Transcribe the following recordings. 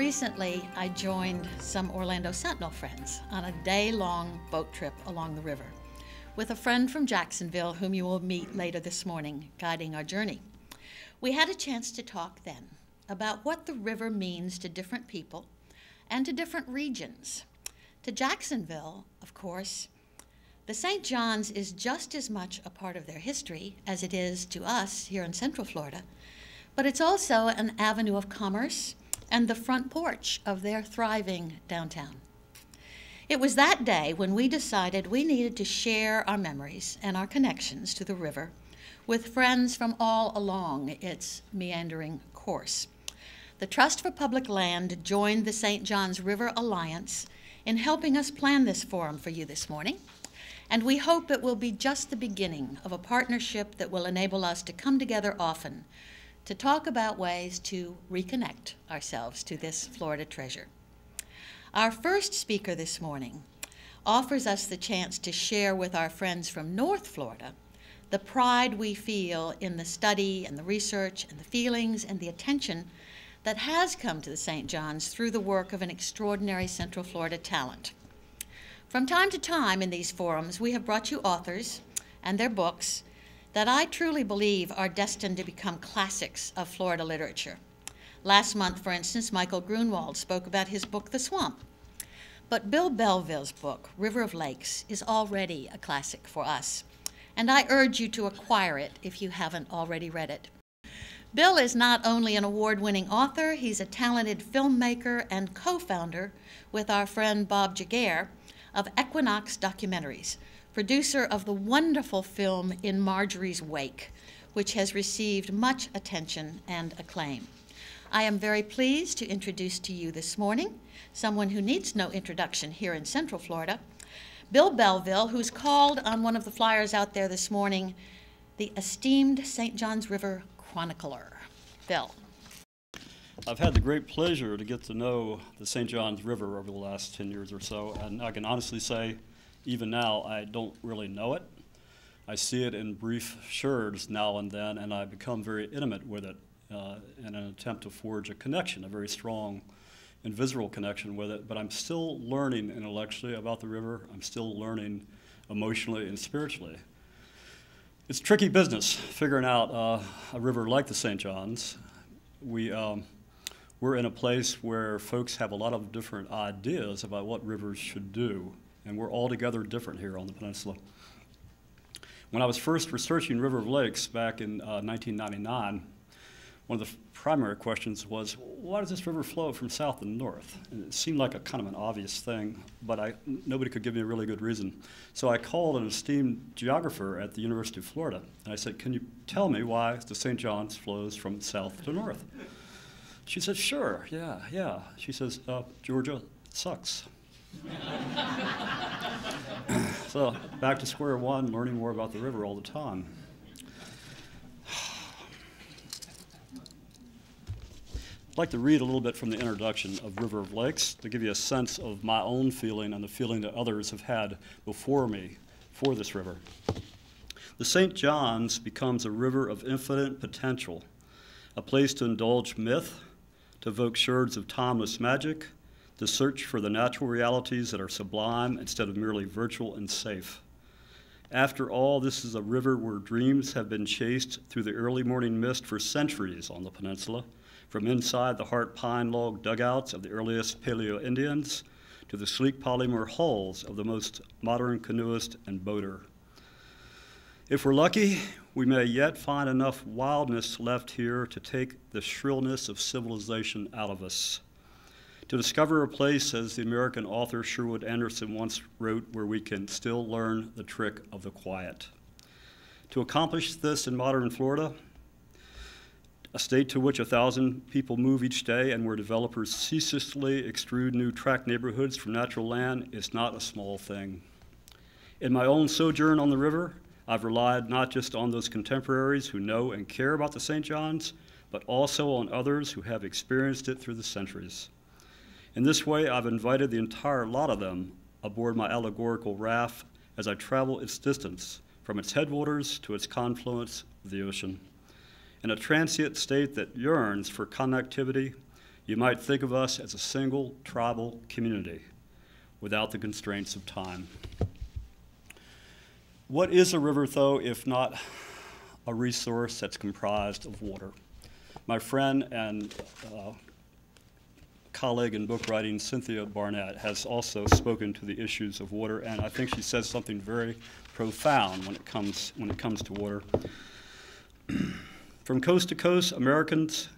Recently, I joined some Orlando Sentinel friends on a day-long boat trip along the river with a friend from Jacksonville whom you will meet later this morning, guiding our journey. We had a chance to talk then about what the river means to different people and to different regions. To Jacksonville, of course, the St. John's is just as much a part of their history as it is to us here in Central Florida, but it's also an avenue of commerce and the front porch of their thriving downtown. It was that day when we decided we needed to share our memories and our connections to the river with friends from all along its meandering course. The Trust for Public Land joined the St. John's River Alliance in helping us plan this forum for you this morning, and we hope it will be just the beginning of a partnership that will enable us to come together often to talk about ways to reconnect ourselves to this Florida treasure. Our first speaker this morning offers us the chance to share with our friends from North Florida the pride we feel in the study and the research and the feelings and the attention that has come to the St. John's through the work of an extraordinary Central Florida talent. From time to time in these forums, we have brought you authors and their books that I truly believe are destined to become classics of Florida literature. Last month, for instance, Michael Grunwald spoke about his book, The Swamp. But Bill Belleville's book, River of Lakes, is already a classic for us, and I urge you to acquire it if you haven't already read it. Bill is not only an award-winning author, he's a talented filmmaker and co-founder with our friend Bob Jaguar of Equinox Documentaries, producer of the wonderful film In Marjorie's Wake, which has received much attention and acclaim. I am very pleased to introduce to you this morning someone who needs no introduction here in Central Florida, Bill Belleville, who's called on one of the flyers out there this morning, the esteemed St. John's River chronicler. Bill. I've had the great pleasure to get to know the St. John's River over the last 10 years or so, and I can honestly say, even now, I don't really know it. I see it in brief sherds now and then, and I become very intimate with it in an attempt to forge a connection, a very strong and visceral connection with it. But I'm still learning intellectually about the river. I'm still learning emotionally and spiritually. It's tricky business figuring out a river like the St. John's. We're in a place where folks have a lot of different ideas about what rivers should do, and we're altogether different here on the peninsula. When I was first researching River of Lakes back in 1999, one of the primary questions was, why does this river flow from south to north? And it seemed like a kind of an obvious thing, but nobody could give me a really good reason. So I called an esteemed geographer at the University of Florida, and I said, can you tell me why the St. John's flows from south to north? She said, sure, yeah. She says, Georgia sucks. So back to square one, learning more about the river all the time. I'd like to read a little bit from the introduction of River of Lakes to give you a sense of my own feeling and the feeling that others have had before me for this river. The St. John's becomes a river of infinite potential, a place to indulge myth, to evoke sherds of timeless magic, to search for the natural realities that are sublime instead of merely virtual and safe. After all, this is a river where dreams have been chased through the early morning mist for centuries on the peninsula, from inside the heart pine log dugouts of the earliest Paleo-Indians to the sleek polymer hulls of the most modern canoeist and boater. If we're lucky, we may yet find enough wildness left here to take the shrillness of civilization out of us. To discover a place, as the American author Sherwood Anderson once wrote, where we can still learn the trick of the quiet. To accomplish this in modern Florida, a state to which 1,000 people move each day and where developers ceaselessly extrude new tract neighborhoods from natural land, is not a small thing. In my own sojourn on the river, I've relied not just on those contemporaries who know and care about the St. John's, but also on others who have experienced it through the centuries. In this way, I've invited the entire lot of them aboard my allegorical raft as I travel its distance from its headwaters to its confluence with the ocean. In a transient state that yearns for connectivity, You might think of us as a single tribal community without the constraints of time. What is a river, though, if not a resource that's comprised of water? My friend and colleague in book writing, Cynthia Barnett, has also spoken to the issues of water, and I think she says something very profound when it comes to water. From coast to coast, Americans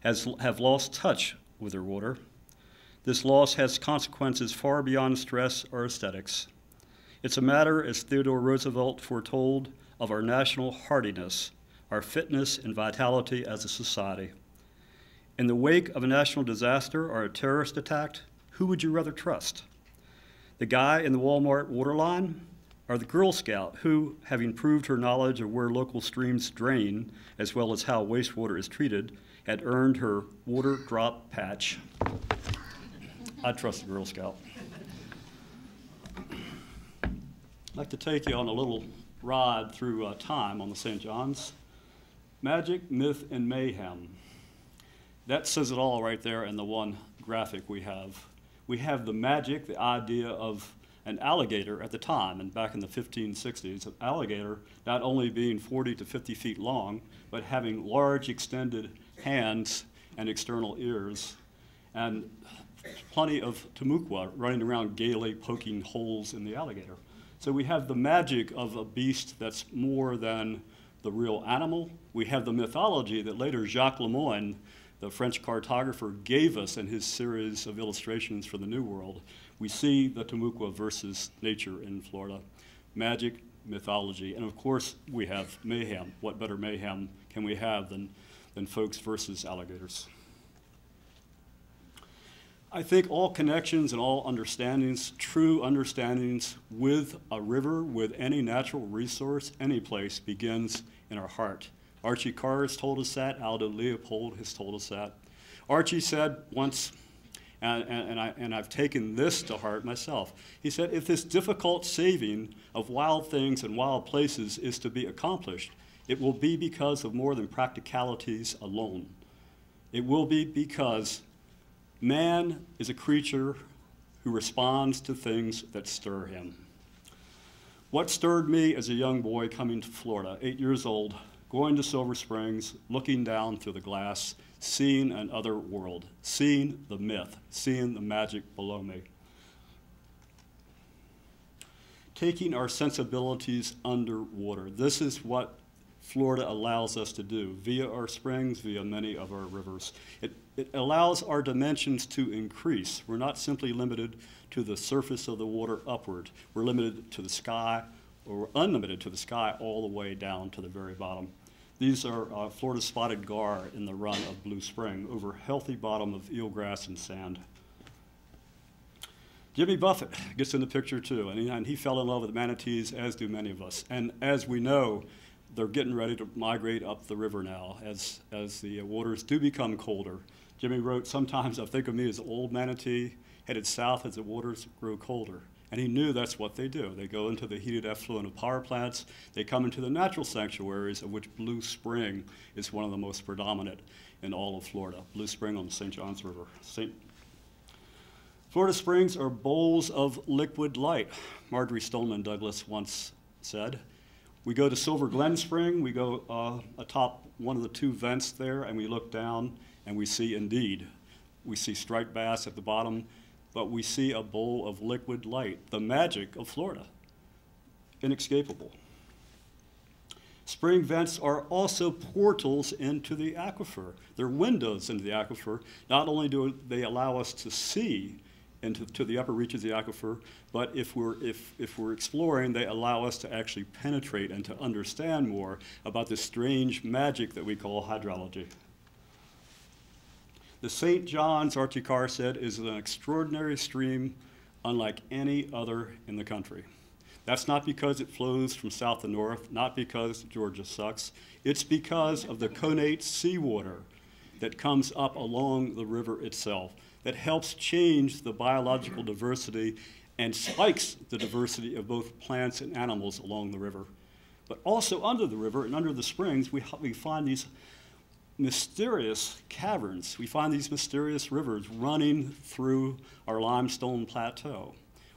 have lost touch with their water. This loss has consequences far beyond stress or aesthetics. It's a matter, as Theodore Roosevelt foretold, of our national hardiness, our fitness and vitality as a society. In the wake of a national disaster or a terrorist attack, who would you rather trust? The guy in the Walmart water line, or the Girl Scout who, having proved her knowledge of where local streams drain, as well as how wastewater is treated, had earned her water drop patch? I'd trust the Girl Scout. I'd like to take you on a little ride through time on the St. John's. Magic, myth, and mayhem. That says it all right there in the one graphic we have. We have the magic, the idea of an alligator at the time, and back in the 1560s, an alligator not only being 40 to 50 feet long, but having large extended hands and external ears, and plenty of Timucua running around gaily poking holes in the alligator. So we have the magic of a beast that's more than the real animal. We have the mythology that later Jacques Lemoyne, the French cartographer, gave us in his series of illustrations for the New World. We see the Timucua versus nature in Florida. Magic, mythology, and of course we have mayhem. What better mayhem can we have than folks versus alligators? I think all connections and all understandings, true understandings with a river, with any natural resource, any place, begins in our heart. Archie Carr has told us that. Aldo Leopold has told us that. Archie said once, and I've taken this to heart myself, he said, if this difficult saving of wild things and wild places is to be accomplished, it will be because of more than practicalities alone. It will be because man is a creature who responds to things that stir him. What stirred me as a young boy coming to Florida, 8 years old, going to Silver Springs, looking down through the glass, seeing an other world, seeing the myth, seeing the magic below me. Taking our sensibilities underwater. This is what Florida allows us to do via our springs, via many of our rivers. It allows our dimensions to increase. We're not simply limited to the surface of the water upward. We're limited to the sky, or we're unlimited to the sky all the way down to the very bottom. These are Florida spotted gar in the run of Blue Spring over healthy bottom of eelgrass and sand. Jimmy Buffett gets in the picture too, and he fell in love with manatees, as do many of us. And as we know, they're getting ready to migrate up the river now as the waters do become colder. Jimmy wrote, sometimes I think of me as an old manatee headed south as the waters grow colder. And he knew that's what they do. They go into the heated effluent of power plants. They come into the natural sanctuaries, of which Blue Spring is one of the most predominant in all of Florida. Blue Spring on the St. Johns River. Florida springs are bowls of liquid light, Marjorie Stoneman Douglas once said. We go to Silver Glen Spring, we go atop one of the two vents there, and we look down, and we see, indeed, we see striped bass at the bottom, but we see a bowl of liquid light, the magic of Florida, inescapable. Spring vents are also portals into the aquifer. They're windows into the aquifer. Not only do they allow us to see to the upper reaches of the aquifer, but if we're exploring, they allow us to actually penetrate and to understand more about this strange magic that we call hydrology. The St. John's, Archie Carr said, is an extraordinary stream unlike any other in the country. That's not because it flows from south to north, not because Georgia sucks. It's because of the connate seawater that comes up along the river itself that helps change the biological diversity and spikes the diversity of both plants and animals along the river. But also under the river and under the springs, we find these mysterious caverns. We find these mysterious rivers running through our limestone plateau.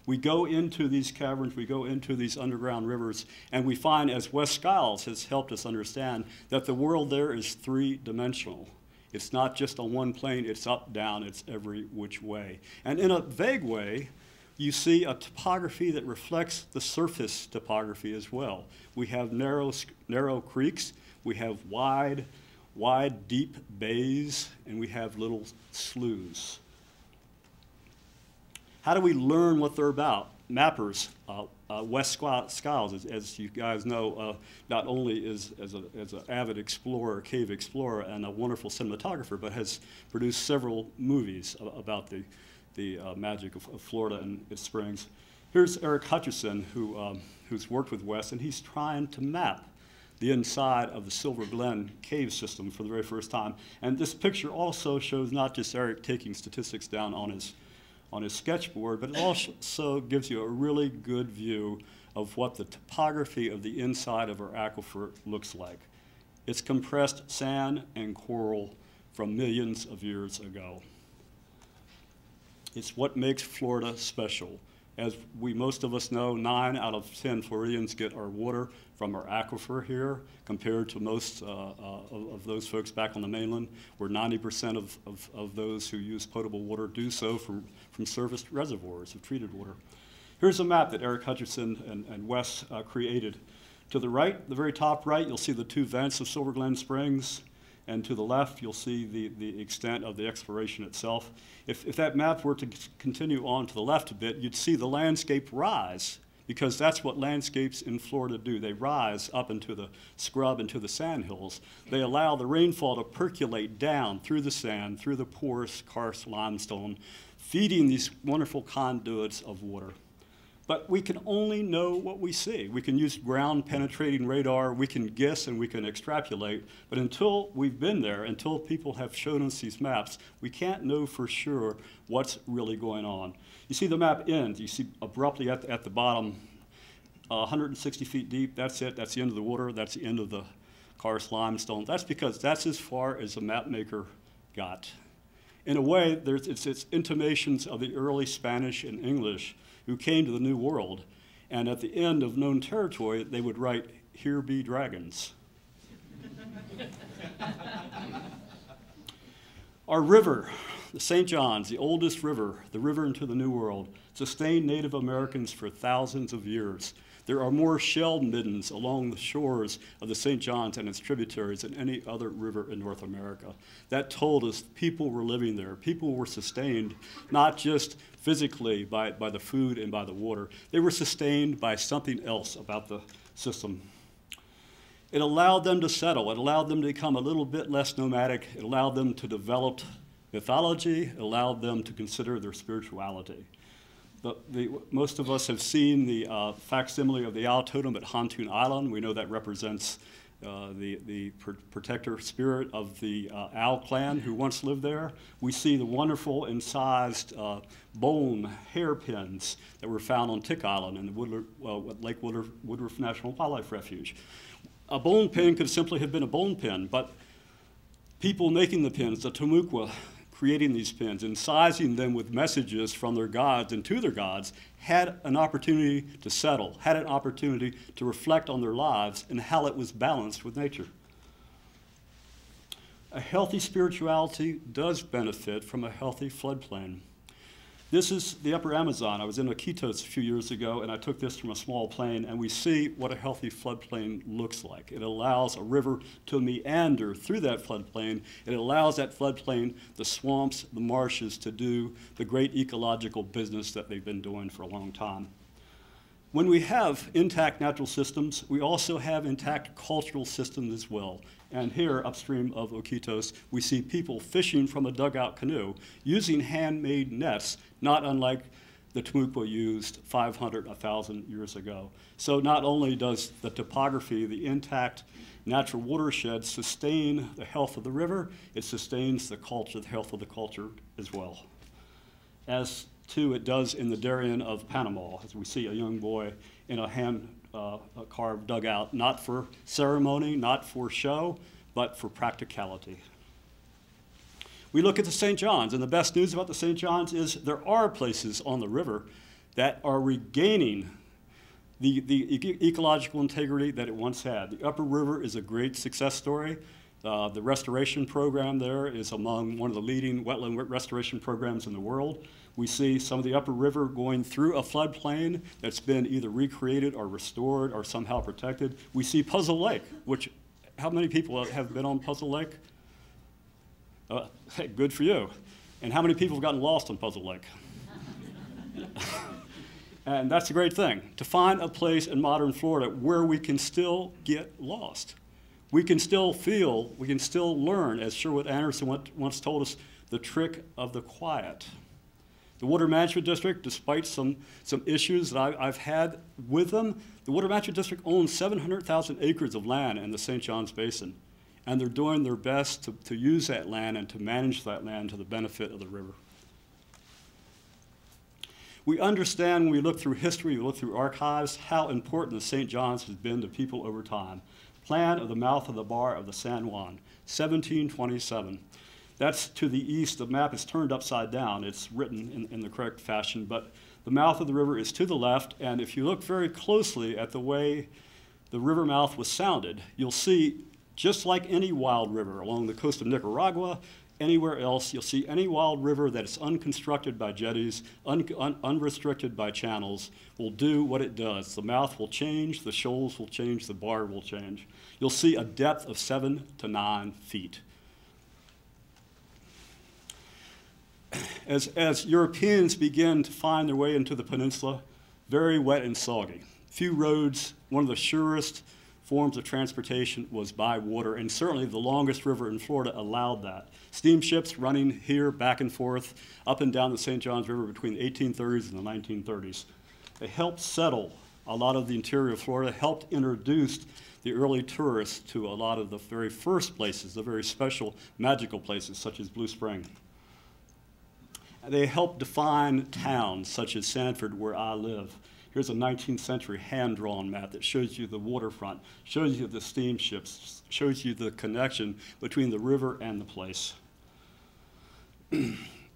We go into these caverns, we go into these underground rivers, and we find, as Wes Skiles has helped us understand, that the world there is three-dimensional. It's not just on one plane, it's up, down, it's every which way. And in a vague way, you see a topography that reflects the surface topography as well. We have narrow creeks, we have wide, deep bays, and we have little sloughs. How do we learn what they're about? Mappers, Wes Skiles, as you guys know, not only is as an avid explorer, cave explorer, and a wonderful cinematographer, but has produced several movies about the magic of Florida and its springs. Here's Eric Hutcherson, who's worked with Wes, and he's trying to map the inside of the Silver Glen cave system for the very first time. And this picture also shows not just Eric taking statistics down on his sketchboard, but it also gives you a really good view of what the topography of the inside of our aquifer looks like. It's compressed sand and coral from millions of years ago. It's what makes Florida special. As most of us know, 9 out of 10 Floridians get our water from our aquifer here, compared to most of those folks back on the mainland, where 90% of those who use potable water do so from serviced reservoirs of treated water. Here's a map that Eric Hutcherson and Wes created. To the right, the very top right, you'll see the 2 vents of Silver Glen Springs. And to the left, you'll see the extent of the exploration itself. If that map were to continue on to the left a bit, you'd see the landscape rise, because that's what landscapes in Florida do. They rise up into the scrub, into the sandhills. They allow the rainfall to percolate down through the sand, through the porous, karst limestone, feeding these wonderful conduits of water. But we can only know what we see. We can use ground-penetrating radar, we can guess and we can extrapolate, but until we've been there, until people have shown us these maps, we can't know for sure what's really going on. You see the map ends, you see abruptly at the bottom, 160 feet deep, that's it, that's the end of the water, that's the end of the karst limestone. That's because that's as far as the map maker got. In a way, it's intimations of the early Spanish and English who came to the New World, and at the end of known territory, they would write, "Here be dragons." Our river, the St. John's, the oldest river, the river into the New World, sustained Native Americans for thousands of years. There are more shell middens along the shores of the St. John's and its tributaries than any other river in North America. That told us people were living there. People were sustained not just physically by the food and by the water. They were sustained by something else about the system. It allowed them to settle. It allowed them to become a little bit less nomadic. It allowed them to develop mythology. It allowed them to consider their spirituality. Most of us have seen the facsimile of the owl totem at Hantoon Island. We know that represents the protector spirit of the owl clan who once lived there. We see the wonderful incised bone hairpins that were found on Tick Island in the Lake Woodruff National Wildlife Refuge. A bone pin could simply have been a bone pin, but people making the pins, the Timucua, creating these pins, incising them with messages from their gods and to their gods, had an opportunity to settle, had an opportunity to reflect on their lives and how it was balanced with nature. A healthy spirituality does benefit from a healthy floodplain. This is the upper Amazon. I was in Iquitos a few years ago, and I took this from a small plane, and we see what a healthy floodplain looks like. It allows a river to meander through that floodplain. It allows that floodplain, the swamps, the marshes, to do the great ecological business that they've been doing for a long time. When we have intact natural systems, we also have intact cultural systems as well. And here, upstream of Iquitos, we see people fishing from a dugout canoe using handmade nets, not unlike the Timucua used 500, 1,000 years ago. So not only does the topography, the intact natural watershed sustain the health of the river, it sustains the culture, the health of the culture as well. As too, it does in the Darien of Panama, as we see a young boy in a hand-carved dugout, not for ceremony, not for show, but for practicality. We look at the St. Johns, and the best news about the St. Johns is there are places on the river that are regaining the ecological integrity that it once had. The Upper River is a great success story. The restoration program there is among one of the leading wetland restoration programs in the world. We see some of the Upper River going through a floodplain that's been either recreated or restored or somehow protected. We see Puzzle Lake, which, how many people have been on Puzzle Lake? Hey, good for you. And how many people have gotten lost on Puzzle Lake? And that's a great thing, to find a place in modern Florida where we can still get lost. We can still feel, we can still learn, as Sherwood Anderson once told us, the trick of the quiet. The Water Management District, despite some issues that I've had with them, the Water Management District owns 700,000 acres of land in the St. Johns Basin. And they're doing their best to use that land and to manage that land to the benefit of the river. We understand when we look through history, we look through archives, how important the St. Johns has been to people over time. Plan of the mouth of the bar of the San Juan, 1727. That's to the east. The map is turned upside down. It's written in the correct fashion, but the mouth of the river is to the left, and if you look very closely at the way the river mouth was sounded, you'll see, just like any wild river along the coast of Nicaragua, anywhere else, you'll see any wild river that is unconstructed by jetties, unrestricted by channels, will do what it does. The mouth will change, the shoals will change, the bar will change. You'll see a depth of 7 to 9 feet. As Europeans begin to find their way into the peninsula, very wet and soggy. Few roads, one of the surest forms of transportation was by water, and certainly the longest river in Florida allowed that. Steamships running here back and forth up and down the St. Johns River between the 1830s and the 1930s. They helped settle a lot of the interior of Florida, helped introduce the early tourists to a lot of the very first places, the very special magical places such as Blue Spring. They helped define towns such as Sanford, where I live. Here's a 19th century hand-drawn map that shows you the waterfront, shows you the steamships, shows you the connection between the river and the place.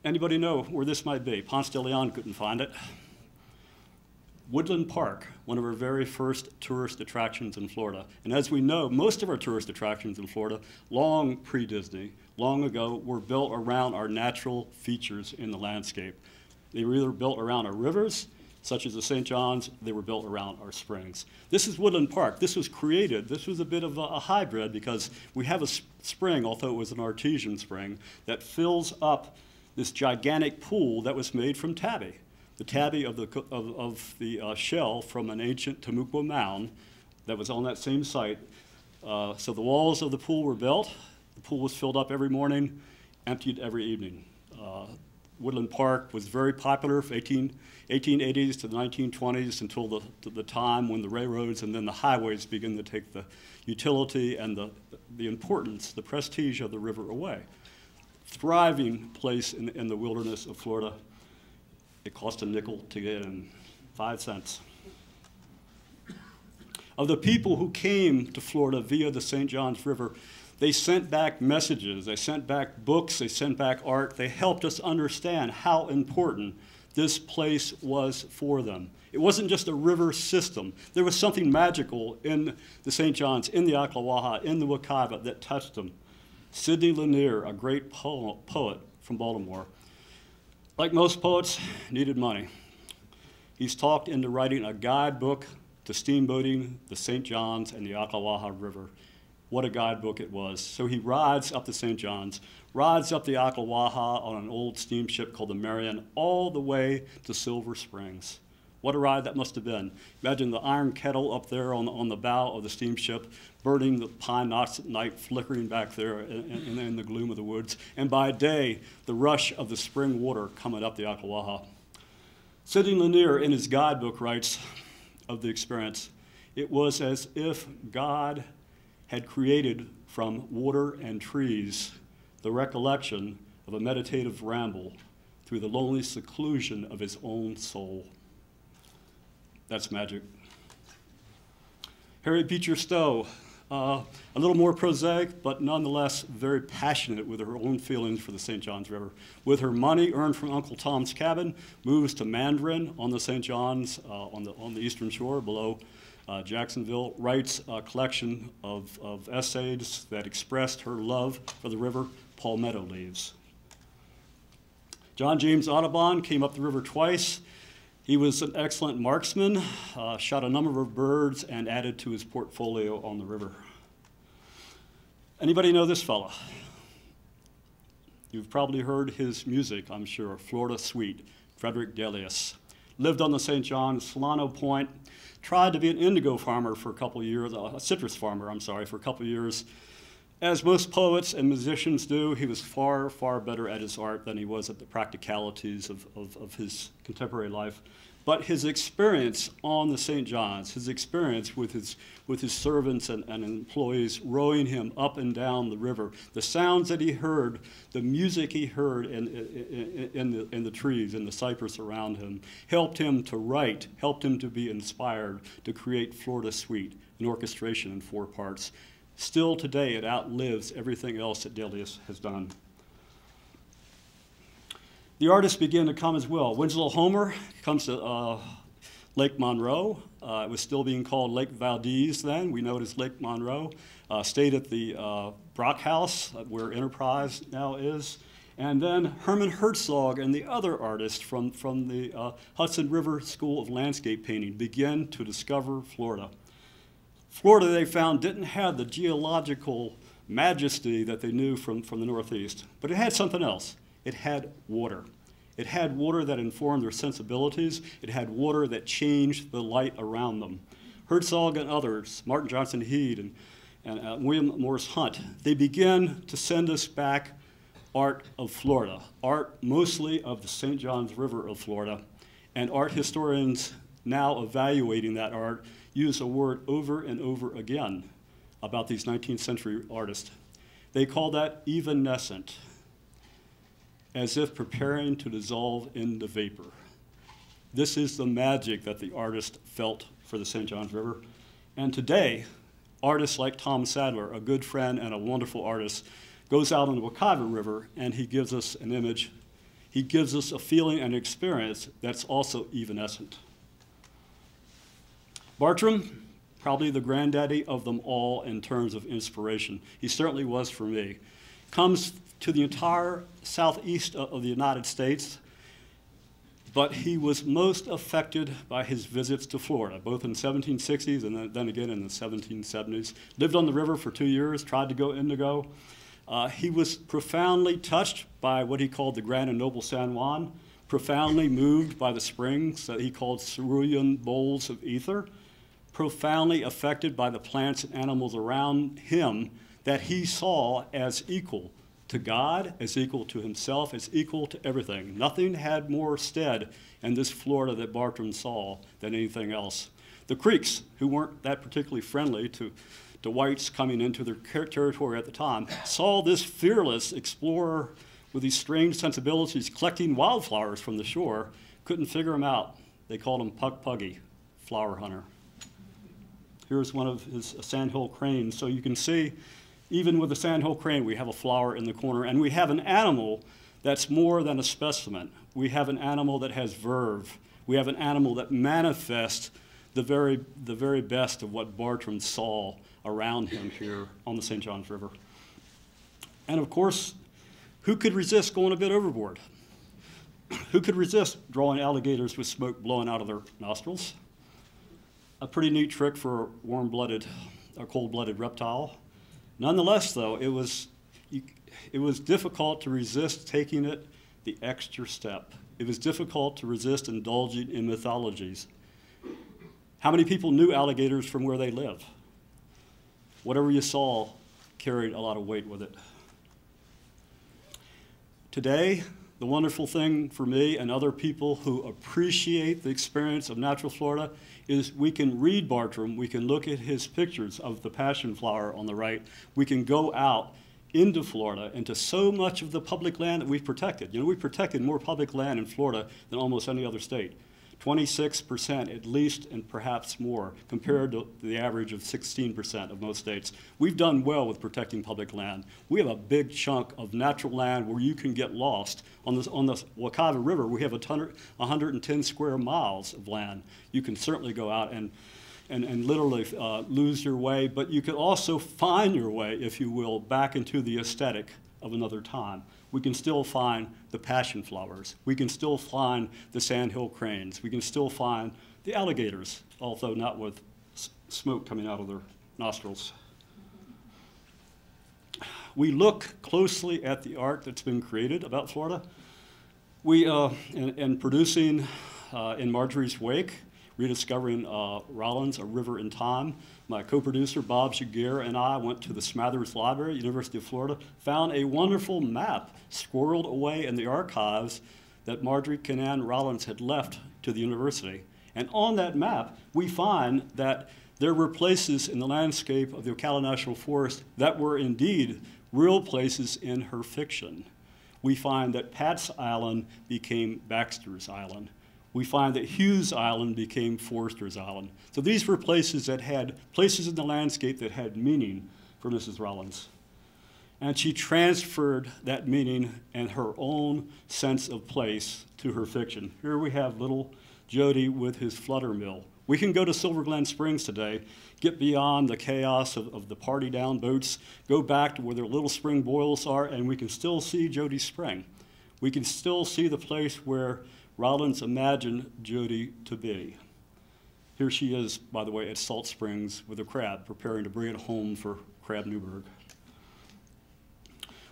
Anybody know where this might be? Ponce de Leon couldn't find it. Woodland Park, one of our very first tourist attractions in Florida. And as we know, most of our tourist attractions in Florida, long pre-Disney, long ago, were built around our natural features in the landscape. They were either built around our rivers, such as the St. Johns, they were built around our springs. This is Woodland Park. This was created, this was a bit of a hybrid because we have a spring, although it was an artesian spring, that fills up this gigantic pool that was made from tabby. The tabby of the shell from an ancient Timucua mound that was on that same site. So the walls of the pool were built. The pool was filled up every morning, emptied every evening. Woodland Park was very popular from 1880s to the 1920s until the time when the railroads and then the highways began to take the utility and the importance, the prestige of the river away. Thriving place in the wilderness of Florida. It cost a nickel to get in, 5 cents. Of the people who came to Florida via the St. Johns River, they sent back messages, they sent back books, they sent back art. They helped us understand how important this place was for them. It wasn't just a river system. There was something magical in the St. Johns, in the Ocklawaha, in the Wekiva that touched them. Sidney Lanier, a great poet from Baltimore, like most poets, needed money. He's talked into writing a guidebook to steamboating the St. Johns and the Ocklawaha River. What a guidebook it was. So he rides up the St. Johns, rides up the Ocklawaha on an old steamship called the Marion, all the way to Silver Springs. What a ride that must have been. Imagine the iron kettle up there on the bow of the steamship, burning the pine knots at night, flickering back there in the gloom of the woods. And by day, the rush of the spring water coming up the Ocklawaha. Sidney Lanier, in his guidebook, writes of the experience, it was as if God had created from water and trees the recollection of a meditative ramble through the lonely seclusion of his own soul. That's magic. Harriet Beecher Stowe, a little more prosaic, but nonetheless very passionate with her own feelings for the St. Johns River. With her money earned from Uncle Tom's cabin, moves to Mandarin on the St. Johns on the eastern shore below Jacksonville, writes a collection of essays that expressed her love for the river, Palmetto Leaves. John James Audubon came up the river twice. He was an excellent marksman, shot a number of birds, and added to his portfolio on the river. Anybody know this fella? You've probably heard his music, I'm sure, Florida Suite, Frederick Delius. Lived on the St. Johns, Solano Point, tried to be an indigo farmer for a couple of years, a citrus farmer, I'm sorry, for a couple of years. As most poets and musicians do, he was far, far better at his art than he was at the practicalities of his contemporary life. But his experience on the St. Johns, his experience with his servants and employees rowing him up and down the river, the sounds that he heard, the music he heard in the trees, in the cypress around him, helped him to write, helped him to be inspired to create Florida Suite, an orchestration in 4 parts. Still today, it outlives everything else that Delius has done. The artists began to come as well. Winslow Homer comes to Lake Monroe. It was still being called Lake Valdez then. We know it as Lake Monroe. Stayed at the Brock House, where Enterprise now is. And then Herman Herzog and the other artists from the Hudson River School of Landscape Painting began to discover Florida. Florida, they found, didn't have the geological majesty that they knew from the Northeast, but it had something else. It had water. It had water that informed their sensibilities. It had water that changed the light around them. Herzog and others, Martin Johnson Head and William Morris Hunt, they began to send us back art of Florida, art mostly of the St. Johns River of Florida, and art historians now evaluating that art use a word over and over again about these 19th century artists. They call that evanescent, as if preparing to dissolve in the vapor. This is the magic that the artist felt for the St. Johns River. And today, artists like Tom Sadler, a good friend and a wonderful artist, goes out on the Wekiva River and he gives us an image. He gives us a feeling and experience that's also evanescent. Bartram, probably the granddaddy of them all in terms of inspiration. He certainly was for me. Comes to the entire southeast of the United States, but he was most affected by his visits to Florida, both in the 1760s and then again in the 1770s. Lived on the river for 2 years, tried to go indigo. He was profoundly touched by what he called the Grand and Noble San Juan, profoundly moved by the springs that he called cerulean bowls of ether, profoundly affected by the plants and animals around him that he saw as equal to God, as equal to himself, as equal to everything. Nothing had more stead in this Florida that Bartram saw than anything else. The Creeks, who weren't that particularly friendly to whites coming into their territory at the time, saw this fearless explorer with these strange sensibilities collecting wildflowers from the shore, couldn't figure him out. They called him Pug Puggy, flower hunter. Here's one of his sandhill cranes. So you can see, even with the sandhill crane, we have a flower in the corner, and we have an animal that's more than a specimen. We have an animal that has verve. We have an animal that manifests the very best of what Bartram saw around him here on the St. Johns River. And of course, who could resist going a bit overboard? Who could resist drawing alligators with smoke blowing out of their nostrils? A pretty neat trick for a warm-blooded, a cold-blooded reptile. Nonetheless, though, it was difficult to resist taking it the extra step. It was difficult to resist indulging in mythologies. How many people knew alligators from where they live? Whatever you saw carried a lot of weight with it. Today, the wonderful thing for me and other people who appreciate the experience of natural Florida is we can read Bartram, we can look at his pictures of the passion flower on the right, we can go out into Florida, into so much of the public land that we've protected. You know, we've protected more public land in Florida than almost any other state. 26% at least, and perhaps more, compared to the average of 16% of most states. We've done well with protecting public land. We have a big chunk of natural land where you can get lost. On the Wekiva River, we have 110 square miles of land. You can certainly go out and literally lose your way, but you can also find your way, if you will, back into the aesthetic of another time. We can still find the passion flowers. We can still find the sandhill cranes. We can still find the alligators, although not with smoke coming out of their nostrils. We look closely at the art that's been created about Florida. We, in producing In Marjorie's Wake, Rediscovering Rollins, A River in Time, my co-producer, Bob Jaguar, and I went to the Smathers Library, University of Florida, found a wonderful map squirreled away in the archives that Marjorie Kinnan Rollins had left to the university. And on that map, we find that there were places in the landscape of the Ocala National Forest that were indeed real places in her fiction. We find that Pat's Island became Baxter's Island. We find that Hughes Island became Forster's Island. So these were places that had places in the landscape that had meaning for Mrs. Rollins. And she transferred that meaning and her own sense of place to her fiction. Here we have little Jody with his flutter mill. We can go to Silver Glen Springs today, get beyond the chaos of the party down boats, go back to where their little spring boils are, and we can still see Jody's Spring. We can still see the place where Rollins imagined Jody to be. Here she is, by the way, at Salt Springs with a crab, preparing to bring it home for Crab Newberg.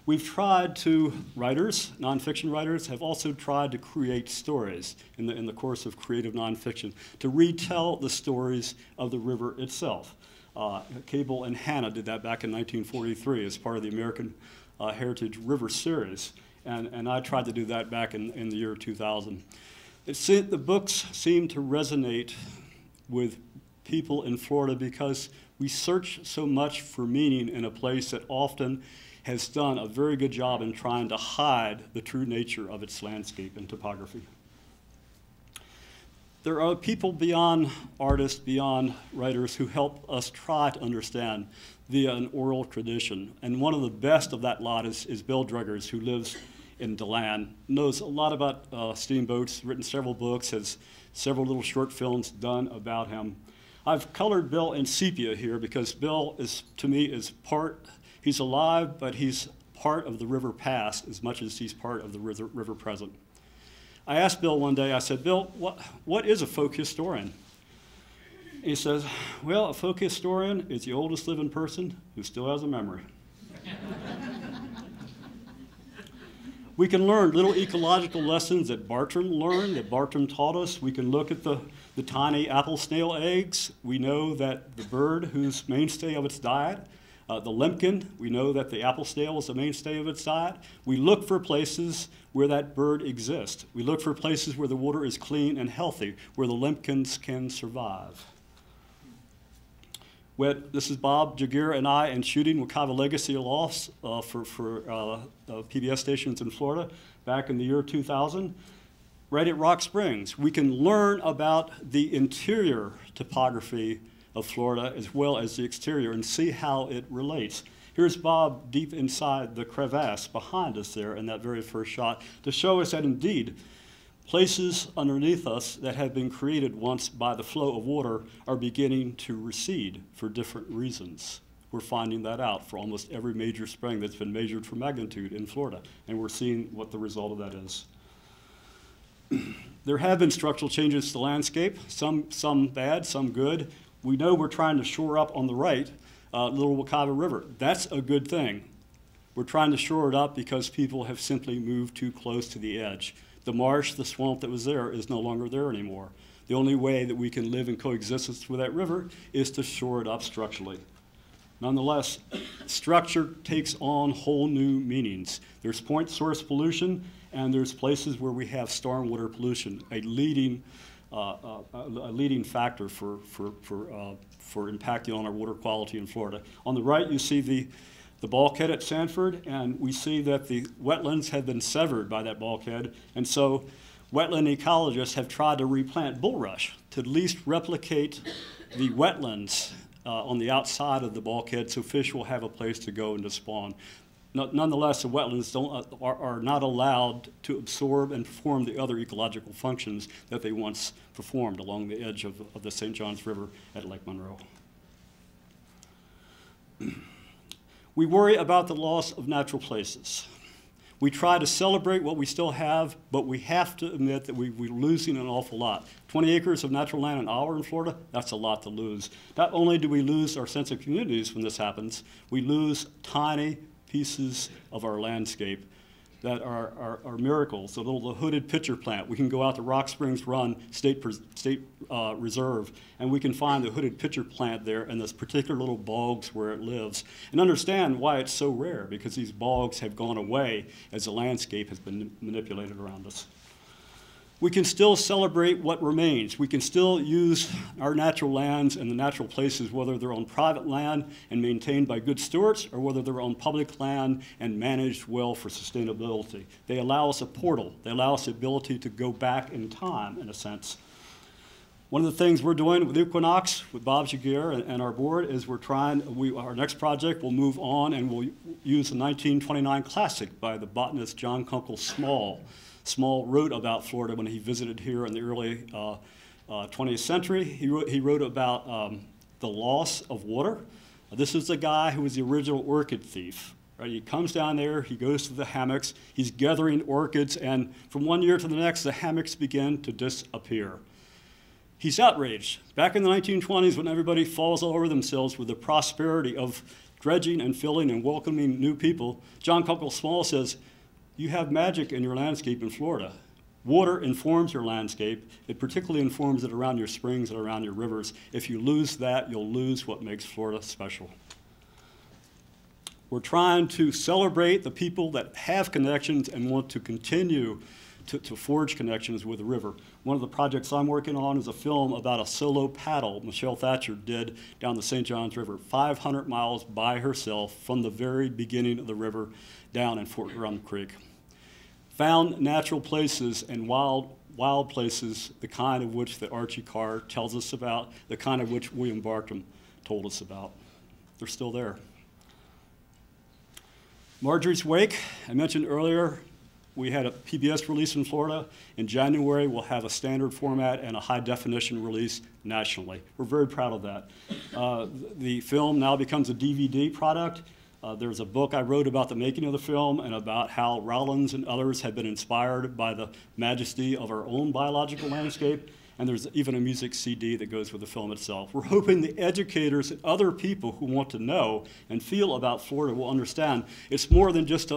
We've tried to, writers, nonfiction writers, have also tried to create stories in the course of creative nonfiction, to retell the stories of the river itself. Cable and Hannah did that back in 1943 as part of the American Heritage River Series. And I tried to do that back in the year 2000. The books seem to resonate with people in Florida because we search so much for meaning in a place that often has done a very good job in trying to hide the true nature of its landscape and topography. There are people beyond artists, beyond writers, who help us try to understand via an oral tradition. And one of the best of that lot is Bill Druggers, who lives in Delaney, knows a lot about steamboats, written several books, has several little short films done about him. I've colored Bill in sepia here because Bill is, to me, he's alive, but he's part of the river past as much as he's part of the river present. I asked Bill one day, I said, Bill, what is a folk historian? He says, well, a folk historian is the oldest living person who still has a memory. We can learn little ecological lessons that Bartram learned, that Bartram taught us. We can look at the tiny apple snail eggs. We know that the bird whose mainstay of its diet, the limpkin, we know that the apple snail is the mainstay of its diet. We look for places where that bird exists. We look for places where the water is clean and healthy, where the limpkins can survive. This is Bob Jaguar and I in shooting Wekiva Legacy Lofts for PBS stations in Florida back in the year 2000. Right at Rock Springs, we can learn about the interior topography of Florida as well as the exterior and see how it relates. Here's Bob deep inside the crevasse behind us there in that very first shot to show us that indeed places underneath us that had been created once by the flow of water are beginning to recede for different reasons. We're finding that out for almost every major spring that's been measured for magnitude in Florida, and we're seeing what the result of that is. There have been structural changes to the landscape, some bad, some good. We know we're trying to shore up on the right Little Wekiva River. That's a good thing. We're trying to shore it up because people have simply moved too close to the edge. The marsh, the swamp that was there is no longer there anymore. The only way that we can live in coexistence with that river is to shore it up structurally. Nonetheless, structure takes on whole new meanings. There's point source pollution, and there's places where we have stormwater pollution, a leading factor for impacting on our water quality in Florida. On the right, you see the bulkhead at Sanford, and we see that the wetlands have been severed by that bulkhead, and so wetland ecologists have tried to replant bulrush to at least replicate the wetlands on the outside of the bulkhead so fish will have a place to go and to spawn. Nonetheless, the wetlands are not allowed to absorb and perform the other ecological functions that they once performed along the edge of the St. Johns River at Lake Monroe. We worry about the loss of natural places. We try to celebrate what we still have, but we have to admit that we're losing an awful lot. 20 acres of natural land in Auburn, Florida, that's a lot to lose. Not only do we lose our sense of communities when this happens, we lose tiny pieces of our landscape that are miracles. The hooded pitcher plant. We can go out to Rock Springs Run State Reserve, and we can find the hooded pitcher plant there in this particular little bogs where it lives, and understand why it's so rare, because these bogs have gone away as the landscape has been manipulated around us. We can still celebrate what remains. We can still use our natural lands and the natural places, whether they're on private land and maintained by good stewards, or whether they're on public land and managed well for sustainability. They allow us a portal. They allow us the ability to go back in time, in a sense. One of the things we're doing with Equinox, with Bob Jaguar and our board, is our next project will move on and we'll use the 1929 classic by the botanist John Kunkel Small. Small wrote about Florida when he visited here in the early 20th century. He wrote about the loss of water. This is the guy who was the original orchid thief. Right? He comes down there, he goes to the hammocks, he's gathering orchids, and from one year to the next, the hammocks begin to disappear. He's outraged. Back in the 1920s, when everybody falls all over themselves with the prosperity of dredging and filling and welcoming new people, John Kunkel Small says, you have magic in your landscape in Florida. Water informs your landscape. It particularly informs it around your springs and around your rivers. If you lose that, you'll lose what makes Florida special. We're trying to celebrate the people that have connections and want to continue to forge connections with the river. One of the projects I'm working on is a film about a solo paddle Michelle Thatcher did down the St. Johns River, 500 miles by herself from the very beginning of the river down in Fort Drum Creek. Found natural places and wild places, the kind of which that Archie Carr tells us about, the kind of which William Bartram told us about. They're still there. Marjorie's Wake, I mentioned earlier, we had a PBS release in Florida. In January, we'll have a standard format and a high definition release nationally. We're very proud of that. The film now becomes a DVD product. There's a book I wrote about the making of the film and about how Rollins and others have been inspired by the majesty of our own biological landscape. And there's even a music CD that goes with the film itself. We're hoping the educators and other people who want to know and feel about Florida will understand it's more than just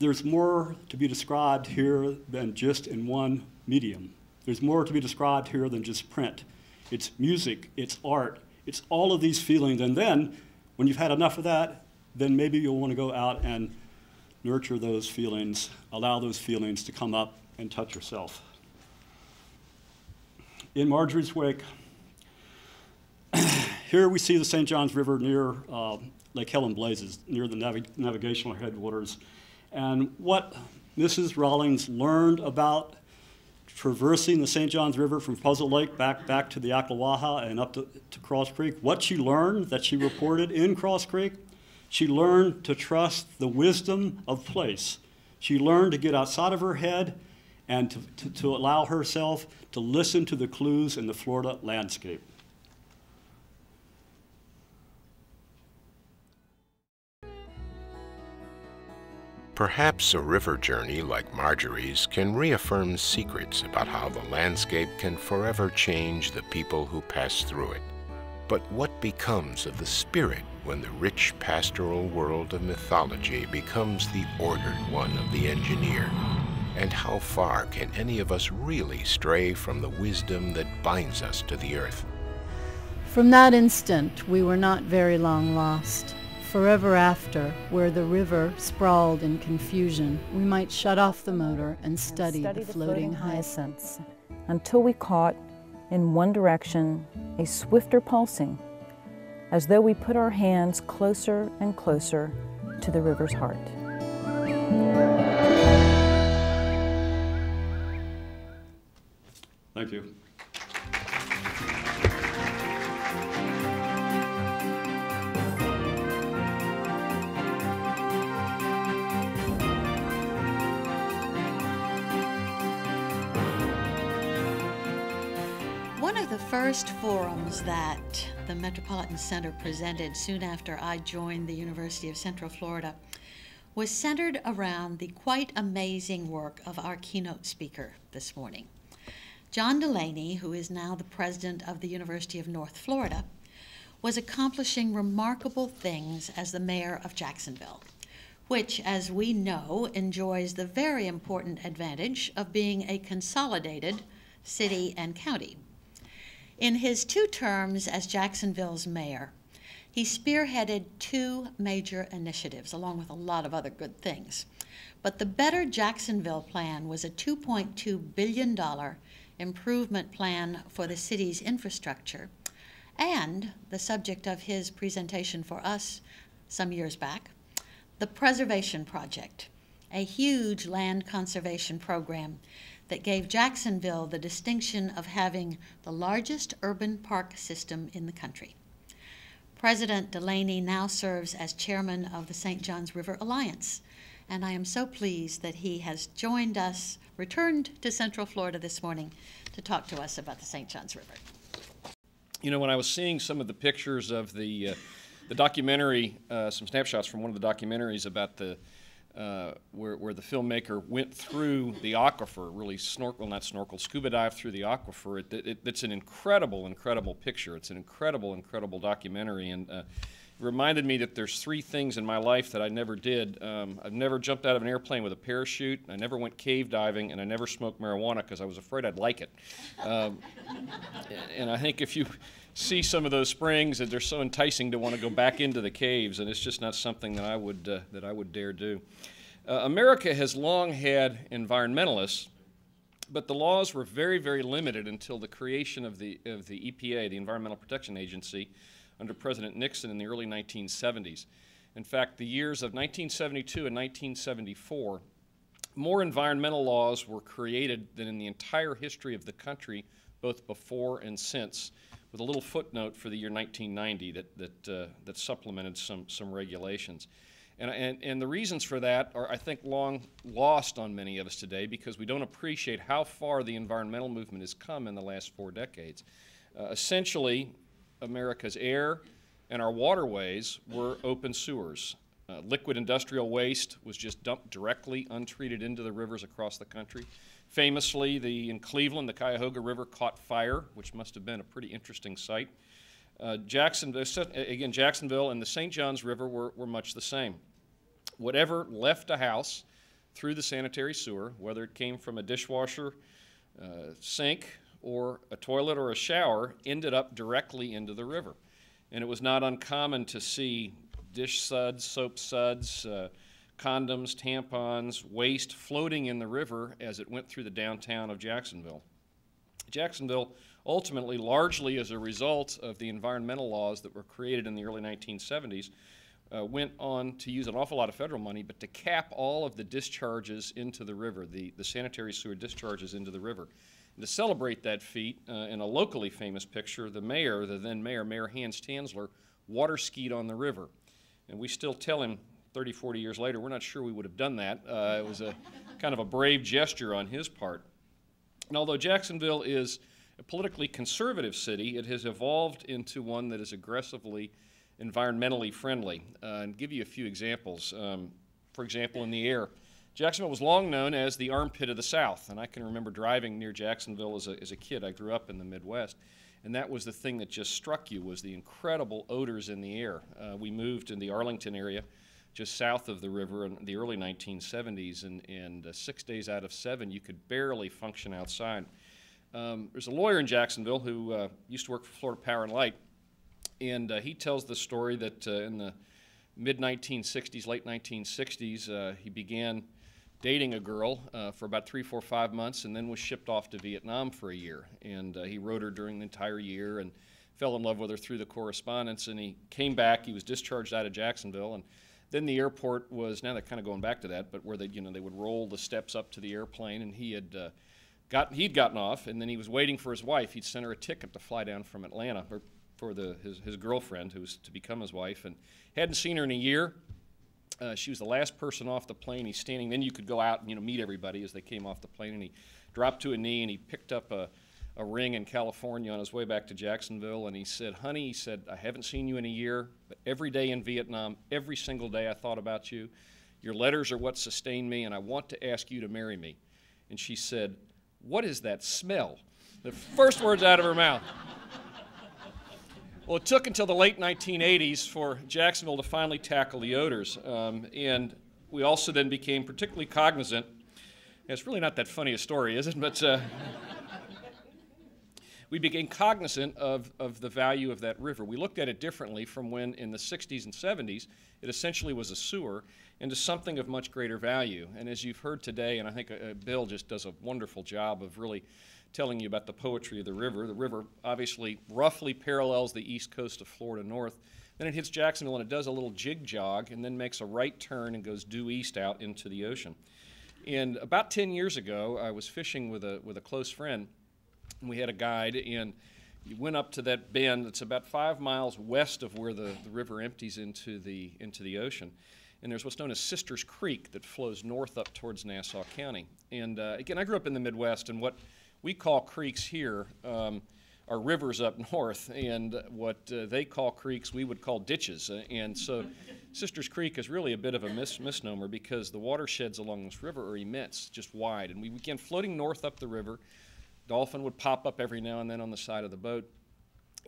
there's more to be described here than just in one medium. There's more to be described here than just print. It's music, it's art, it's all of these feelings. And then, when you've had enough of that, then maybe you'll want to go out and nurture those feelings, allow those feelings to come up and touch yourself. In Marjorie's Wake, here we see the St. Johns River near Lake Helen Blazes, near the navigational headwaters. And what Mrs. Rawlings learned about traversing the St. Johns River from Puzzle Lake back to the Ocklawaha and up to Cross Creek, what she learned that she reported in Cross Creek, she learned to trust the wisdom of place. She learned to get outside of her head and to allow herself to listen to the clues in the Florida landscape. Perhaps a river journey like Marjorie's can reaffirm secrets about how the landscape can forever change the people who pass through it. But what becomes of the spirit when the rich pastoral world of mythology becomes the ordered one of the engineer? And how far can any of us really stray from the wisdom that binds us to the earth? From that instant, we were not very long lost. Forever after, where the river sprawled in confusion, we might shut off the motor and study the floating hyacinths. Until we caught, in one direction, a swifter pulsing, as though we put our hands closer and closer to the river's heart. Thank you. One of the first forums that the Metropolitan Center presented soon after I joined the University of Central Florida was centered around the quite amazing work of our keynote speaker this morning. John Delaney, who is now the president of the University of North Florida, was accomplishing remarkable things as the mayor of Jacksonville, which, as we know, enjoys the very important advantage of being a consolidated city and county. In his 2 terms as Jacksonville's mayor, he spearheaded 2 major initiatives, along with a lot of other good things. But the Better Jacksonville plan was a $2.2 billion improvement plan for the city's infrastructure, and the subject of his presentation for us some years back, the Preservation Project, a huge land conservation program that gave Jacksonville the distinction of having the largest urban park system in the country. President Delaney now serves as chairman of the St. Johns River Alliance, and I am so pleased that he has joined us, returned to Central Florida this morning to talk to us about the St. Johns River. You know, when I was seeing some of the pictures of the documentary, some snapshots from one of the documentaries about the where the filmmaker went through the aquifer, really scuba dive through the aquifer. It's an incredible picture. It's an incredible documentary, and it reminded me that there's 3 things in my life that I never did. I've never jumped out of an airplane with a parachute, I never went cave diving, and I never smoked marijuana because I was afraid I'd like it. And I think if you see some of those springs, they're so enticing to want to go back into the caves, and it's just not something that I would dare do. America has long had environmentalists, but the laws were very limited until the creation of the EPA, the Environmental Protection Agency, under President Nixon in the early 1970s. In fact, the years of 1972 and 1974, more environmental laws were created than in the entire history of the country, both before and since, with a little footnote for the year 1990 that supplemented some regulations. And the reasons for that are, I think, long lost on many of us today because we don't appreciate how far the environmental movement has come in the last 4 decades. Essentially, America's air and our waterways were open sewers. Liquid industrial waste was just dumped directly, untreated, into the rivers across the country. Famously, in Cleveland, the Cuyahoga River caught fire, which must have been a pretty interesting sight. Jacksonville and the St. Johns River were much the same. Whatever left a house through the sanitary sewer, whether it came from a dishwasher, sink, or a toilet or a shower, ended up directly into the river. And it was not uncommon to see dish suds, soap suds, condoms, tampons, waste floating in the river as it went through the downtown of Jacksonville. Jacksonville, ultimately, largely as a result of the environmental laws that were created in the early 1970s, went on to use an awful lot of federal money, but to cap all of the discharges into the river, the sanitary sewer discharges into the river. And to celebrate that feat, in a locally famous picture, the mayor, the then mayor, Mayor Hans Tansler, water skied on the river. And we still tell him 30, 40 years later, we're not sure we would have done that. It was a kind of a brave gesture on his part. And although Jacksonville is a politically conservative city, it has evolved into one that is aggressively environmentally friendly. And give you a few examples. For example, in the air, Jacksonville was long known as the armpit of the South, and I can remember driving near Jacksonville as a kid. I grew up in the Midwest, and that was the thing that just struck you, was the incredible odors in the air. We moved in the Arlington area, just south of the river, in the early 1970s, and 6 days out of 7, you could barely function outside. There's a lawyer in Jacksonville who used to work for Florida Power and Light, and he tells the story that in the mid-1960s, late 1960s, he began dating a girl for about 3, 4, 5 months, and then was shipped off to Vietnam for a year. And he wrote her during the entire year and fell in love with her through the correspondence. And he came back. He was discharged out of Jacksonville, and then the airport was, now they're kind of going back to that, but where they would roll the steps up to the airplane, and he had he'd gotten off, and then he was waiting for his wife. He'd sent her a ticket to fly down from Atlanta for his girlfriend, who was to become his wife, and hadn't seen her in a year. She was the last person off the plane. He's standing. Then you could go out and meet everybody as they came off the plane. And he dropped to a knee and he picked up a ring in California on his way back to Jacksonville. And he said, "Honey," he said, "I haven't seen you in a year, but every day in Vietnam, every single day I thought about you. Your letters are what sustain me, and I want to ask you to marry me." And she said, "What is that smell?" The first words out of her mouth. Well, it took until the late 1980s for Jacksonville to finally tackle the odors, and we also then became particularly cognizant. It's really not that funny a story, is it? But we became cognizant of the value of that river. We looked at it differently from when, in the 60s and 70s, it essentially was a sewer, into something of much greater value. And as you've heard today, and I think Bill just does a wonderful job of really telling you about the poetry of the river obviously roughly parallels the east coast of Florida north. Then it hits Jacksonville and it does a little jig jog and then makes a right turn and goes due east out into the ocean. And about 10 years ago, I was fishing with a close friend, and we had a guide, and you went up to that bend. It's about 5 miles west of where the river empties into the ocean. And there's what's known as Sisters Creek that flows north up towards Nassau County. And again, I grew up in the Midwest, and what we call creeks here are rivers up north, and what they call creeks we would call ditches. And so Sisters Creek is really a bit of a misnomer because the watersheds along this river are immense, just wide. And we began floating north up the river. Dolphin would pop up every now and then on the side of the boat.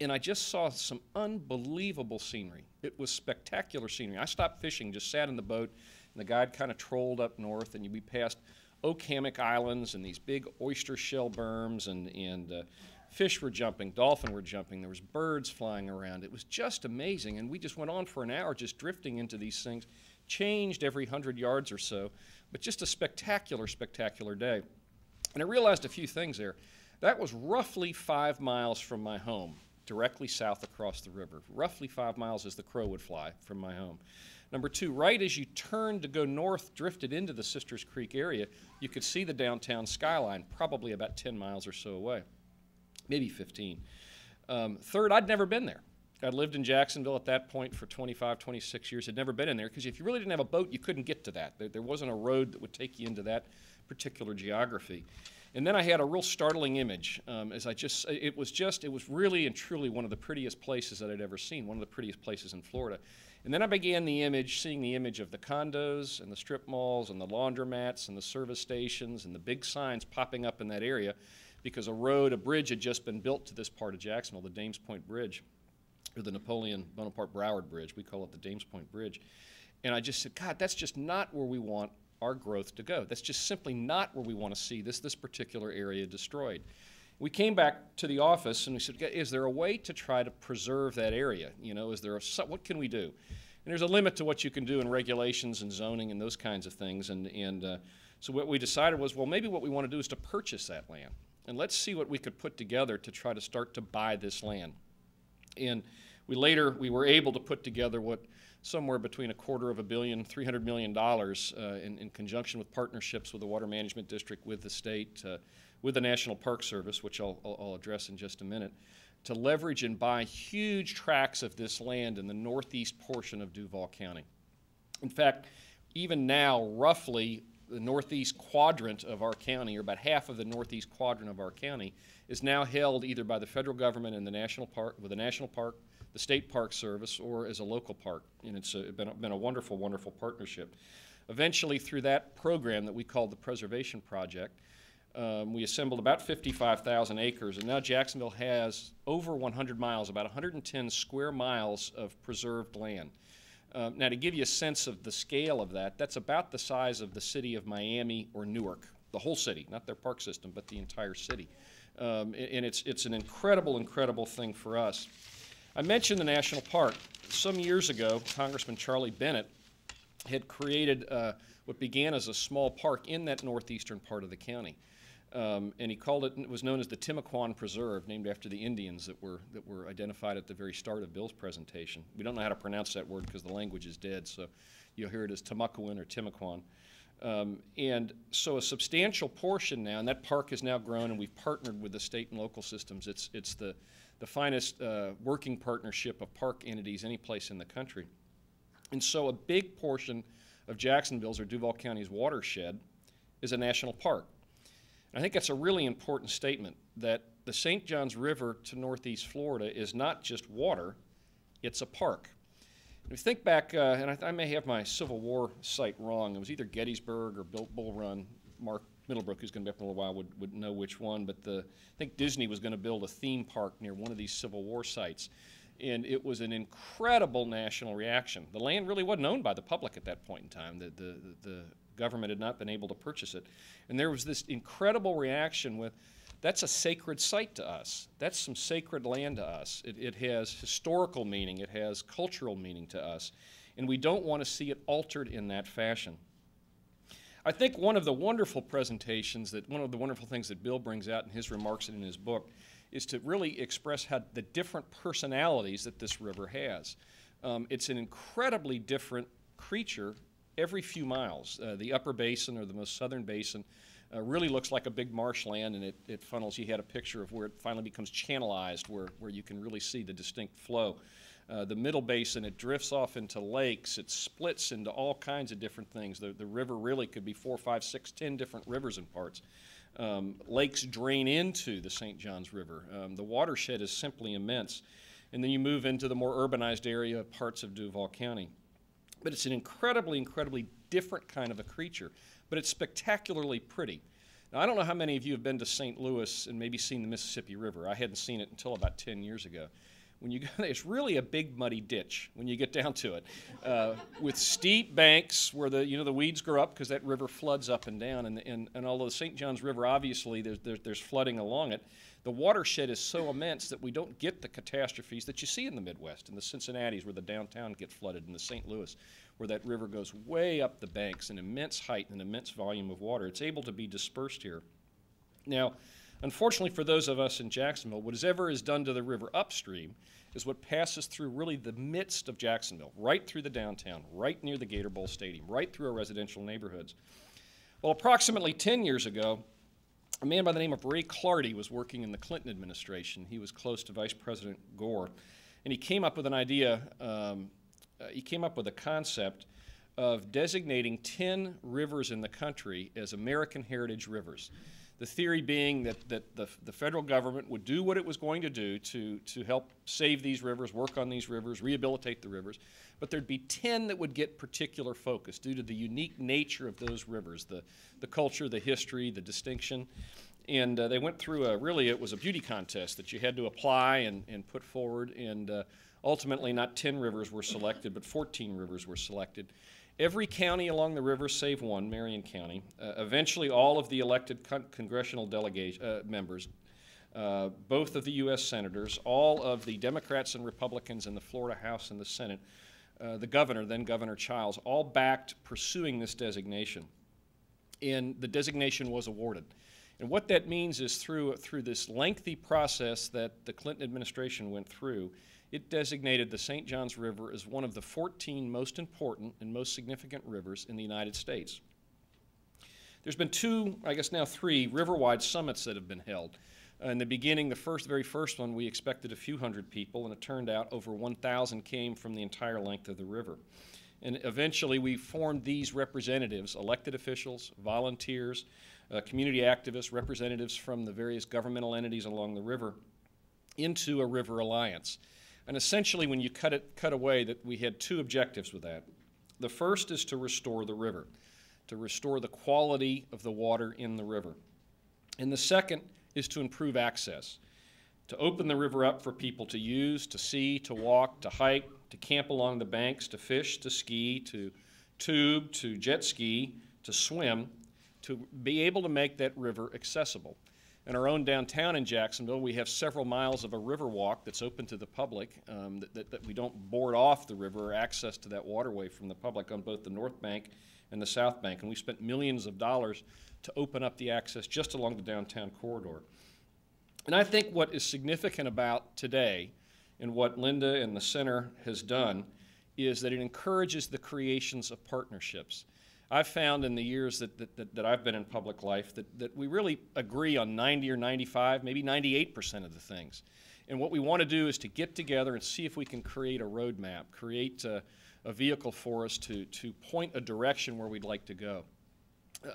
And I just saw some unbelievable scenery. It was spectacular scenery. I stopped fishing, just sat in the boat, and the guide kind of trolled up north, and we passed oak hammock islands and these big oyster shell berms, and fish were jumping, dolphin were jumping, there was birds flying around. It was just amazing, and we just went on for an hour just drifting into these things, changed every 100 yards or so, but just a spectacular, spectacular day. And I realized a few things there. That was roughly 5 miles from my home, directly south across the river, roughly 5 miles as the crow would fly from my home. Number two, right as you turned to go north, drifted into the Sisters Creek area, you could see the downtown skyline, probably about 10 miles or so away, maybe 15. Third, I'd never been there. I'd lived in Jacksonville at that point for 25, 26 years, had never been in there, because if you really didn't have a boat, you couldn't get to that. There wasn't a road that would take you into that particular geography. And then I had a real startling image. It was really and truly one of the prettiest places that I'd ever seen, one of the prettiest places in Florida. And then I began seeing the image of the condos and the strip malls and the laundromats and the service stations and the big signs popping up in that area, because a bridge had just been built to this part of Jacksonville, the Dames Point Bridge, or the Napoleon Bonaparte Broward Bridge. We call it the Dames Point Bridge. And I just said, God, that's just not where we want our growth to go. That's just simply not where we want to see this particular area destroyed. We came back to the office and we said, is there a way to try to preserve that area? What can we do? And there's a limit to what you can do in regulations and zoning and those kinds of things. So what we decided was, well, maybe what we want to do is to purchase that land. And let's see what we could put together to try to start to buy this land. And we were able to put together somewhere between $250 million, $300 million in conjunction with partnerships with the Water Management District, with the state, with the National Park Service, which I'll address in just a minute, to leverage and buy huge tracts of this land in the northeast portion of Duval County. In fact, even now, roughly the northeast quadrant of our county, or about half of the northeast quadrant of our county, is now held either by the federal government and the national park, with the National Park, the State Park Service, or as a local park. And it's been a wonderful, wonderful partnership. Eventually, through that program that we called the Preservation Project, we assembled about 55,000 acres, and now Jacksonville has over 100 miles, about 110 square miles of preserved land. Now, to give you a sense of the scale of that, that's about the size of the city of Miami or Newark, the whole city, not their park system, but the entire city. And it's an incredible, incredible thing for us. I mentioned the national park. Some years ago, Congressman Charlie Bennett had created what began as a small park in that northeastern part of the county. And it was known as the Timucuan Preserve, named after the Indians that were identified at the very start of Bill's presentation. We don't know how to pronounce that word because the language is dead, so you'll hear it as Timucuan or Timucuan. And so a substantial portion now, and that park has now grown, and we've partnered with the state and local systems. It's the finest working partnership of park entities any place in the country. And so a big portion of Jacksonville's or Duval County's watershed is a national park. And I think that's a really important statement, that the St. Johns River to northeast Florida is not just water, it's a park. If you think back, and I may have my Civil War site wrong, it was either Gettysburg or Bull Run. Mark Middlebrook, who's going to be up in a little while, would know which one, but I think Disney was going to build a theme park near one of these Civil War sites. And it was an incredible national reaction. The land really wasn't owned by the public at that point in time. The government had not been able to purchase it. And there was this incredible reaction with, that's a sacred site to us. That's some sacred land to us. It has historical meaning. It has cultural meaning to us. And we don't want to see it altered in that fashion. I think one of the wonderful presentations, one of the wonderful things that Bill brings out in his remarks and in his book, is to really express how the different personalities that this river has. It's an incredibly different creature every few miles. The upper basin, or the most southern basin, really looks like a big marshland, and it funnels. He had a picture of where it finally becomes channelized, where you can really see the distinct flow. The middle basin, it drifts off into lakes. It splits into all kinds of different things. The river really could be 4, 5, 6, 10 different rivers in parts. Lakes drain into the St. Johns River. The watershed is simply immense. And then you move into the more urbanized area, parts of Duval County. But it's an incredibly, incredibly different kind of a creature, but it's spectacularly pretty. Now, I don't know how many of you have been to St. Louis and maybe seen the Mississippi River. I hadn't seen it until about 10 years ago. When you go there, it's really a big muddy ditch when you get down to it, with steep banks where the weeds grow up because that river floods up and down. And although the St. Johns River, obviously there's flooding along it, the watershed is so immense that we don't get the catastrophes that you see in the Midwest, in the Cincinnatis where the downtown get flooded, in the St. Louis where that river goes way up the banks, an immense height and an immense volume of water. It's able to be dispersed here. Now, unfortunately for those of us in Jacksonville, whatever is done to the river upstream is what passes through really the midst of Jacksonville, right through the downtown, right near the Gator Bowl Stadium, right through our residential neighborhoods. Well, approximately 10 years ago, a man by the name of Ray Clardy was working in the Clinton administration. He was close to Vice President Gore, and he came up with an idea, he came up with a concept of designating 10 rivers in the country as American heritage rivers. The theory being that the federal government would do what it was going to do to help save these rivers, work on these rivers, rehabilitate the rivers, but there'd be 10 that would get particular focus due to the unique nature of those rivers, the culture, the history, the distinction. And they went through it was a beauty contest that you had to apply and put forward, and ultimately not 10 rivers were selected, but 14 rivers were selected. Every county along the river, save one, Marion County, eventually all of the elected congressional members, both of the U.S. senators, all of the Democrats and Republicans in the Florida House and the Senate, the governor, then Governor Childs, all backed pursuing this designation. And the designation was awarded. And what that means is through this lengthy process that the Clinton administration went through, it designated the St. Johns River as one of the 14 most important and most significant rivers in the United States. There's been two, I guess now 3, river-wide summits that have been held. In the beginning, the very first one, we expected a few hundred people, and it turned out over 1,000 came from the entire length of the river. And eventually we formed these representatives, elected officials, volunteers, community activists, representatives from the various governmental entities along the river, into a river alliance. And essentially, when you cut away, that we had 2 objectives with that. The first is to restore the river, to restore the quality of the water in the river. And the second is to improve access, to open the river up for people to use, to see, to walk, to hike, to camp along the banks, to fish, to ski, to tube, to jet ski, to swim, to be able to make that river accessible. In our own downtown in Jacksonville, we have several miles of a river walk that's open to the public, that we don't board off the river or access to that waterway from the public on both the north bank and the south bank. And we spent millions of dollars to open up the access just along the downtown corridor. And I think what is significant about today and what Linda and the center has done is that it encourages the creations of partnerships. I've found in the years that I've been in public life that we really agree on 90 or 95, maybe 98% of the things. And what we want to do is to get together and see if we can create a roadmap, create a vehicle for us to point a direction where we'd like to go.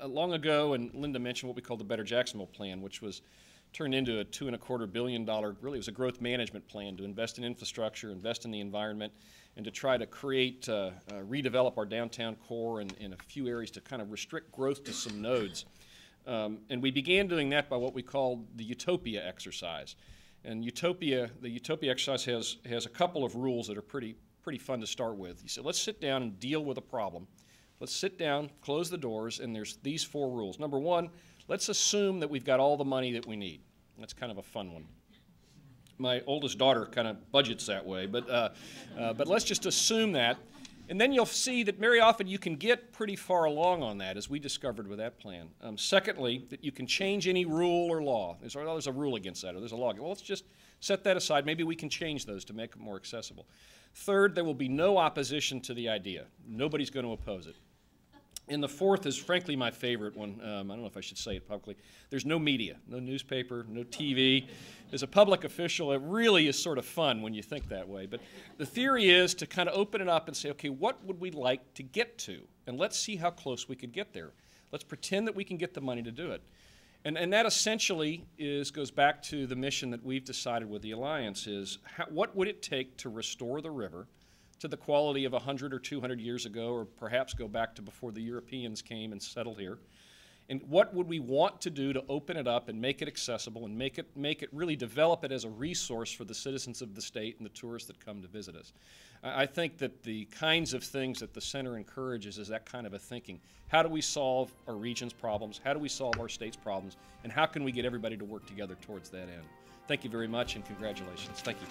Long ago, and Linda mentioned what we call the Better Jacksonville Plan, which was turned into a $2.25 billion, really it was a growth management plan to invest in infrastructure, invest in the environment, and to try to create, redevelop our downtown core in a few areas to kind of restrict growth to some nodes. And we began doing that by what we called the Utopia exercise. And the Utopia exercise has a couple of rules that are pretty fun to start with. You said, let's sit down and deal with a problem. Let's sit down, close the doors, and there's these 4 rules. Number 1, let's assume that we've got all the money that we need. That's kind of a fun one. My oldest daughter kind of budgets that way, but let's just assume that. And then you'll see that very often you can get pretty far along on that, as we discovered with that plan. Secondly, that you can change any rule or law. There's a rule against that, or there's a law. Well, let's just set that aside. Maybe we can change those to make it more accessible. Third, there will be no opposition to the idea. Nobody's going to oppose it. And the fourth is, frankly, my favorite one. I don't know if I should say it publicly. There's no media, no newspaper, no TV. As a public official, it really is sort of fun when you think that way. But the theory is to kind of open it up and say, okay, what would we like to get to? And let's see how close we could get there. Let's pretend that we can get the money to do it. And that essentially goes back to the mission that we've decided with the Alliance is, what would it take to restore the river to the quality of 100 or 200 years ago, or perhaps go back to before the Europeans came and settled here? And what would we want to do to open it up and make it accessible and make it really develop it as a resource for the citizens of the state and the tourists that come to visit us? I think that the kinds of things that the center encourages is that kind of a thinking. How do we solve our region's problems? How do we solve our state's problems? And how can we get everybody to work together towards that end? Thank you very much, and congratulations. Thank you.